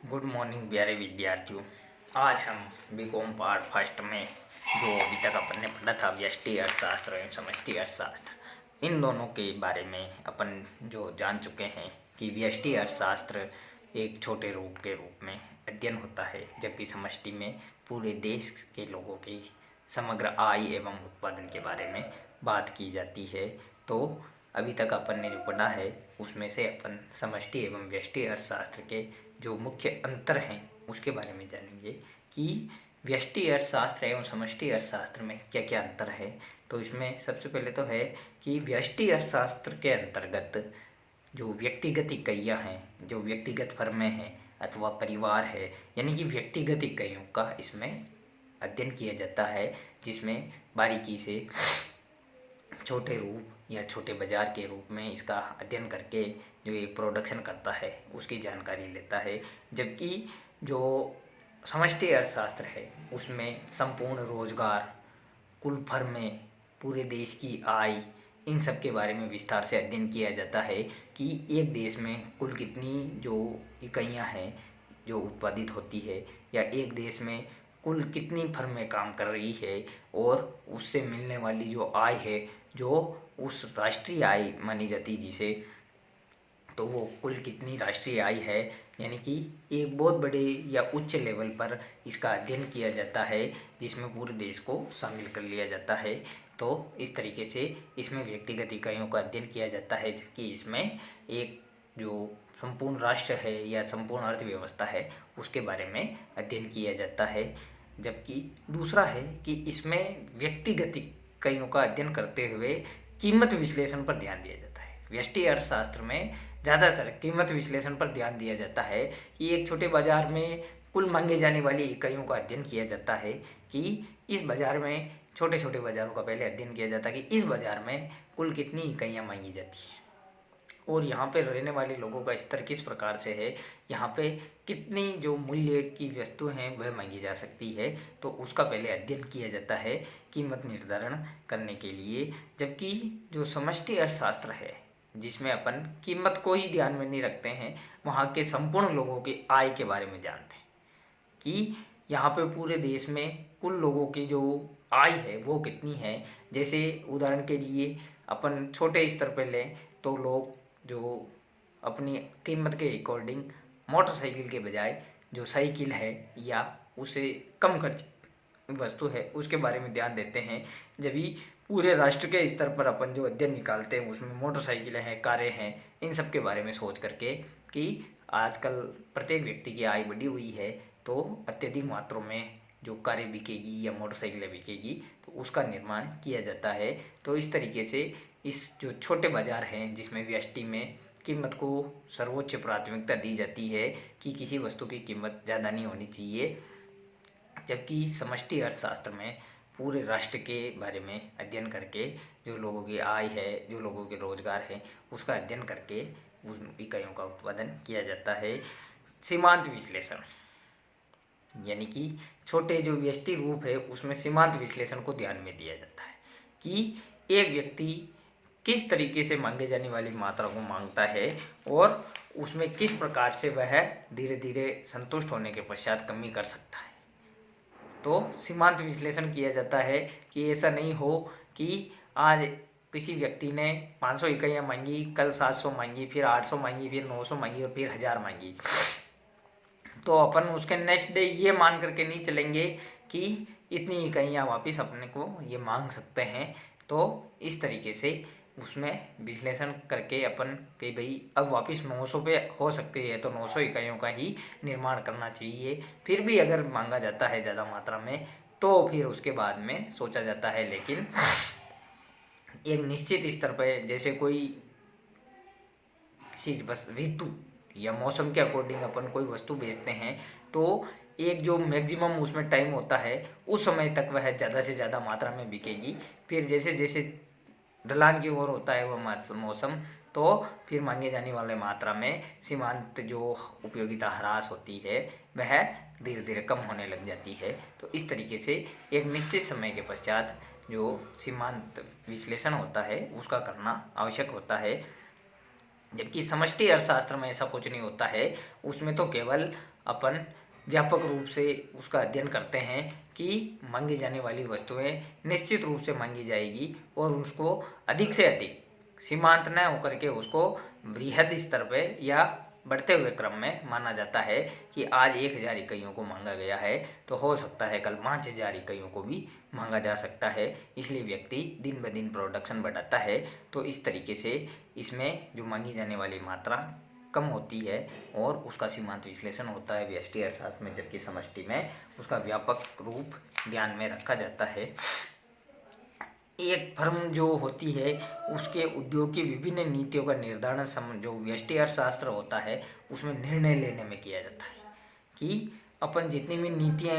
Good morning प्यारे विद्यार्थियों। आज हम बीकॉम पार्ट फर्स्ट में जो अभी तक अपन ने पढ़ा था व्यष्टि अर्थशास्त्र एवं समष्टि अर्थशास्त्र, इन दोनों के बारे में अपन जो जान चुके हैं कि व्यष्टि अर्थशास्त्र एक छोटे रूप के रूप में अध्ययन होता है, जबकि समष्टि में पूरे देश के लोगों की समग्र आय एवं उत्पादन के बारे में बात की जाती है। तो अभी तक अपन ने जो पढ़ा है उसमें से अपन समष्टि एवं व्यष्टि अर्थशास्त्र के जो मुख्य अंतर हैं उसके बारे में जानेंगे कि व्यष्टि अर्थशास्त्र एवं समष्टि अर्थशास्त्र में क्या क्या अंतर है। तो इसमें सबसे पहले तो है कि व्यष्टि अर्थशास्त्र के अंतर्गत जो व्यक्तिगत इकाइयाँ हैं, जो व्यक्तिगत फर्में हैं अथवा परिवार है, यानी कि व्यक्तिगत इकाइयों का इसमें अध्ययन किया जाता है, जिसमें बारीकी से छोटे रूप या छोटे बाजार के रूप में इसका अध्ययन करके जो एक प्रोडक्शन करता है उसकी जानकारी लेता है। जबकि जो समष्टि अर्थशास्त्र है उसमें संपूर्ण रोजगार, कुल फर्में, पूरे देश की आय, इन सब के बारे में विस्तार से अध्ययन किया जाता है कि एक देश में कुल कितनी जो इकाइयाँ हैं जो उत्पादित होती है, या एक देश में कुल कितनी फर्में काम कर रही है और उससे मिलने वाली जो आय है, जो उस राष्ट्रीय आय मानी जाती जिसे, तो वो कुल कितनी राष्ट्रीय आय है, यानी कि एक बहुत बड़े या उच्च लेवल पर इसका अध्ययन किया जाता है जिसमें पूरे देश को शामिल कर लिया जाता है। तो इस तरीके से इसमें व्यक्तिगत इकाइयों का अध्ययन किया जाता है, जबकि इसमें एक जो संपूर्ण राष्ट्र है या संपूर्ण अर्थव्यवस्था है उसके बारे में अध्ययन किया जाता है। जबकि दूसरा है कि इसमें व्यक्तिगत इकाइयों का अध्ययन करते हुए कीमत विश्लेषण पर ध्यान दिया जाता है। व्यष्टि अर्थशास्त्र में ज़्यादातर कीमत विश्लेषण पर ध्यान दिया जाता है कि एक छोटे बाजार में कुल मांगे जाने वाली इकाइयों का अध्ययन किया जाता है कि इस बाजार में, छोटे छोटे बाजारों का पहले अध्ययन किया जाता है कि इस बाजार में कुल कितनी इकाइयाँ मांगी जाती हैं और यहाँ पे रहने वाले लोगों का स्तर किस प्रकार से है, यहाँ पे कितनी जो मूल्य की वस्तु हैं वह मांगी जा सकती है। तो उसका पहले अध्ययन किया जाता है कीमत निर्धारण करने के लिए। जबकि जो समष्टि अर्थशास्त्र है जिसमें अपन कीमत को ही ध्यान में नहीं रखते हैं, वहाँ के संपूर्ण लोगों की आय के बारे में जानते हैं कि यहाँ पे पूरे देश में कुल लोगों की जो आय है वो कितनी है। जैसे उदाहरण के लिए अपन छोटे स्तर पर लें तो लोग जो अपनी कीमत के अकॉर्डिंग मोटरसाइकिल के बजाय जो साइकिल है या उसे कम खर्च वस्तु है उसके बारे में ध्यान देते हैं। जब भी पूरे राष्ट्र के स्तर पर अपन जो अध्ययन निकालते हैं उसमें मोटरसाइकिलें हैं, कारें हैं, इन सब के बारे में सोच करके कि आजकल प्रत्येक व्यक्ति की आय बढ़ी हुई है तो अत्यधिक मात्रा में जो कारें बिकेगी या मोटरसाइकिलें बिकेगी, तो उसका निर्माण किया जाता है। तो इस तरीके से इस जो छोटे बाजार हैं जिसमें व्यष्टि में कीमत को सर्वोच्च प्राथमिकता दी जाती है कि किसी वस्तु की कीमत ज़्यादा नहीं होनी चाहिए, जबकि समष्टि अर्थशास्त्र में पूरे राष्ट्र के बारे में अध्ययन करके जो लोगों की आय है, जो लोगों के रोजगार है, उसका अध्ययन करके उन इकाइयों का उत्पादन किया जाता है। सीमांत विश्लेषण, यानी कि छोटे जो व्यष्टि रूप है उसमें सीमांत विश्लेषण को ध्यान में दिया जाता है कि एक व्यक्ति किस तरीके से मांगे जाने वाली मात्रा को मांगता है और उसमें किस प्रकार से वह धीरे धीरे संतुष्ट होने के पश्चात कमी कर सकता है। तो सीमांत विश्लेषण किया जाता है कि ऐसा नहीं हो कि आज किसी व्यक्ति ने 500 इकाइयाँ मांगी, कल 700 मांगी, फिर 800 मांगी, फिर 900 मांगी और फिर 1000 मांगी, तो अपन उसके नेक्स्ट डे ये मान करके नहीं चलेंगे कि इतनी इकाइयाँ वापस अपने को ये मांग सकते हैं। तो इस तरीके से उसमें विश्लेषण करके अपन कि भाई अब वापस 900 पे हो सकती है तो 900 इकाइयों का ही निर्माण करना चाहिए। फिर भी अगर मांगा जाता है ज़्यादा मात्रा में तो फिर उसके बाद में सोचा जाता है, लेकिन एक निश्चित स्तर पर जैसे कोई किसी बस ऋतु या मौसम के अकॉर्डिंग अपन कोई वस्तु बेचते हैं तो एक जो मैक्सिमम उसमें टाइम होता है उस समय तक वह ज़्यादा से ज़्यादा मात्रा में बिकेगी। फिर जैसे जैसे ढलान की ओर होता है वह मौसम, तो फिर मांगे जाने वाले मात्रा में सीमांत जो उपयोगिता ह्रास होती है वह धीरे धीरे कम होने लग जाती है। तो इस तरीके से एक निश्चित समय के पश्चात जो सीमांत विश्लेषण होता है उसका करना आवश्यक होता है। जबकि समष्टि अर्थशास्त्र में ऐसा कुछ नहीं होता है, उसमें तो केवल अपन व्यापक रूप से उसका अध्ययन करते हैं कि मांगी जाने वाली वस्तुएं निश्चित रूप से मांगी जाएगी और उसको अधिक से अधिक सीमांत न होकर के उसको बृहद स्तर पे या बढ़ते हुए क्रम में माना जाता है कि आज 1000 इकाइयों को मांगा गया है तो हो सकता है कल 5000 इकाइयों को भी मांगा जा सकता है। इसलिए व्यक्ति दिन ब दिन प्रोडक्शन बढ़ाता है। तो इस तरीके से इसमें जो मांगी जाने वाली मात्रा कम होती है और उसका सीमांत विश्लेषण होता है व्यष्टि अर्थशास्त्र में, जबकि समष्टि में उसका व्यापक रूप ध्यान में रखा जाता है। एक फर्म जो होती है उसके उद्योग की विभिन्न नीतियों का निर्धारण जो व्यष्टि अर्थशास्त्र होता है उसमें निर्णय लेने में किया जाता है कि अपन जितनी भी नीतियाँ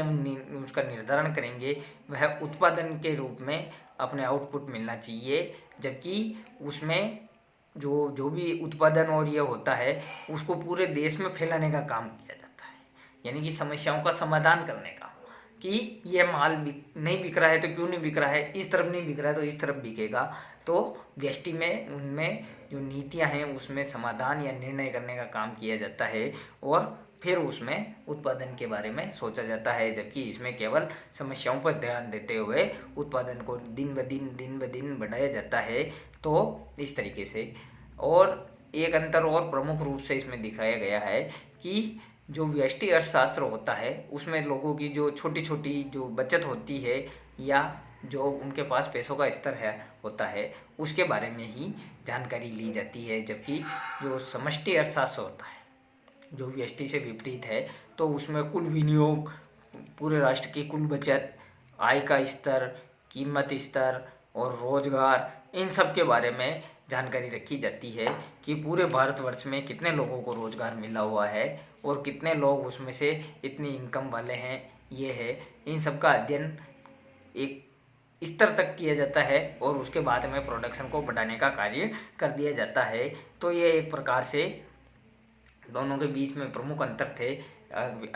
उसका निर्धारण करेंगे वह उत्पादन के रूप में अपने आउटपुट मिलना चाहिए, जबकि उसमें जो जो भी उत्पादन और ये होता है उसको पूरे देश में फैलाने का काम किया जाता है, यानी कि समस्याओं का समाधान करने का कि ये माल नहीं बिक रहा है तो क्यों नहीं बिक रहा है, इस तरफ नहीं बिक रहा है तो इस तरफ बिकेगा। तो व्यष्टि में उनमें जो नीतियां हैं उसमें समाधान या निर्णय करने का काम किया जाता है और फिर उसमें उत्पादन के बारे में सोचा जाता है, जबकि इसमें केवल समस्याओं पर ध्यान देते हुए उत्पादन को दिन ब दिन बढ़ाया जाता है। तो इस तरीके से और एक अंतर और प्रमुख रूप से इसमें दिखाया गया है कि जो व्यष्टि अर्थशास्त्र होता है उसमें लोगों की जो छोटी छोटी जो बचत होती है या जो उनके पास पैसों का स्तर है होता है उसके बारे में ही जानकारी ली जाती है, जबकि जो समष्टि अर्थशास्त्र होता है जो व्यष्टि से विपरीत है तो उसमें कुल विनियोग, पूरे राष्ट्र की कुल बचत, आय का स्तर, कीमत स्तर और रोजगार, इन सब के बारे में जानकारी रखी जाती है कि पूरे भारतवर्ष में कितने लोगों को रोजगार मिला हुआ है और कितने लोग उसमें से इतनी इनकम वाले हैं, ये है। इन सब का अध्ययन एक स्तर तक किया जाता है और उसके बाद में प्रोडक्शन को बढ़ाने का कार्य कर दिया जाता है। तो ये एक प्रकार से दोनों के बीच में प्रमुख अंतर थे।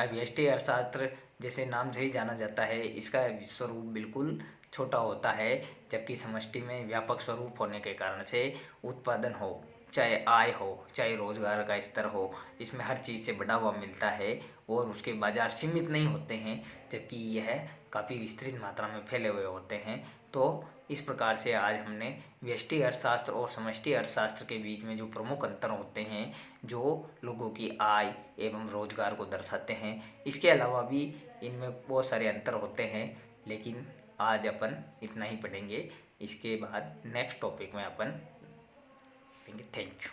व्यष्टि अर्थशास्त्र जैसे नाम से ही जाना जाता है इसका स्वरूप बिल्कुल छोटा होता है, जबकि समष्टि में व्यापक स्वरूप होने के कारण से उत्पादन हो, चाहे आय हो, चाहे रोजगार का स्तर हो, इसमें हर चीज़ से बढ़ा हुआ मिलता है और उसके बाजार सीमित नहीं होते हैं, जबकि यह काफ़ी विस्तृत मात्रा में फैले हुए होते हैं। तो इस प्रकार से आज हमने व्यष्टि अर्थशास्त्र और समष्टि अर्थशास्त्र के बीच में जो प्रमुख अंतर होते हैं जो लोगों की आय एवं रोजगार को दर्शाते हैं, इसके अलावा भी इनमें बहुत सारे अंतर होते हैं, लेकिन आज अपन इतना ही पढ़ेंगे। इसके बाद नेक्स्ट टॉपिक में अपन पढ़ेंगे। Thank you.